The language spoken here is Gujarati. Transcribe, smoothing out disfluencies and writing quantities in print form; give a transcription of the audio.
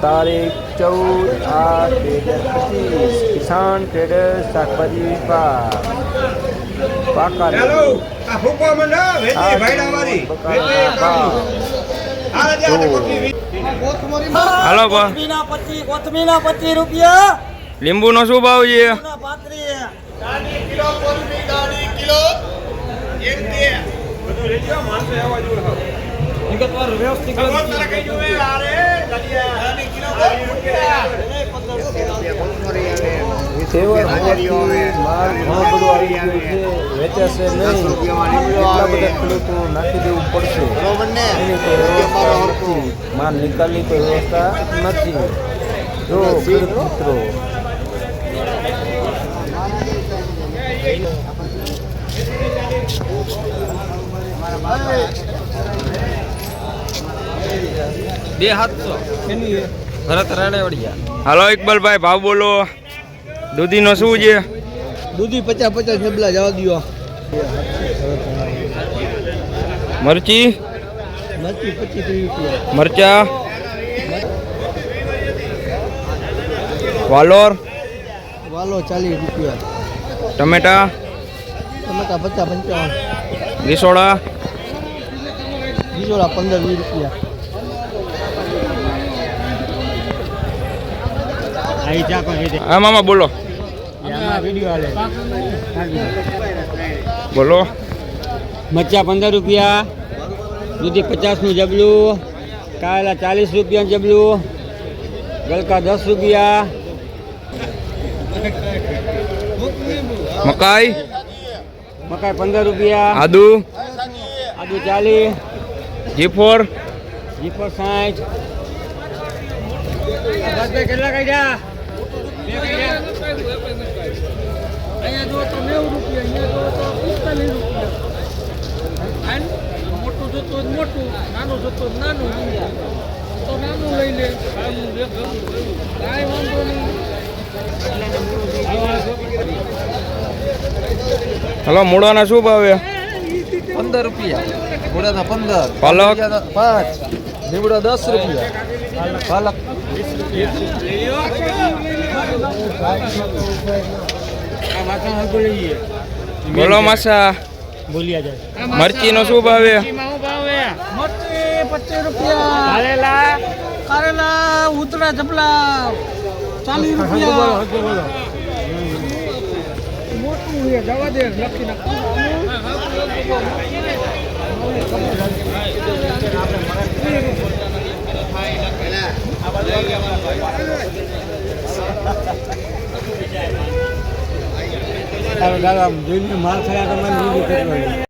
તારીખ 14/8/2025 કિસાન ટ્રેડર્સ શાકભાજી વિભાગ પાકા હાલો કોથમીના 25 રૂપિયા. લીંબુ નો શું ભાવ છે? 35 વેચાશે નહીં, એટલા બધા ખેડૂતો નાખી દેવું પડશે. માલ નિકાલની કોઈ વ્યવસ્થા નથી. જો ખેડૂત મિત્રો હાલો ઇકબાલભાઈ, ભાવ બોલો. દૂધી નો શું છે? દૂધી 50 થેબલા જવા દો. મરચી 25 રૂપિયા. મરચા, વાલોર, વાલો 40 રૂપિયા. ટમેટા, 50-55. રીસોડા, 15-20 રૂપિયા. હા મામા બોલો. બોલો. મરચા 15 રૂપિયા, દૂધી 50 નું જબલું, કારેલા 40 રૂપિયા જબલું, ગલકા 10 રૂપિયા. મકાઈ 15 રૂપિયા. આદુ 40. G4 60. કેટલા કાઢ્યા? અહીંયા જો તો 90 રૂપિયા, અહીંયા જો તો 45 રૂપિયા. મોટું જોતો મોટું, નાનું જોતો નાનું, તો નાનું લઈ લે. કાંઈ વાંધો નહીં. હલો, મૂળાના શું ભાવે? 15 રૂપિયા. ઘોડાના 15. પાલક 5. લીમડો 10 રૂપિયા. પાલક બોલો માસા. મરચી નો શું ભાવે? મરચી 25 રૂપિયા. કારેલા ઉતરા જપલા 40 રૂપિયા. મોટું જવા દે લખી નાખ. માલ થયા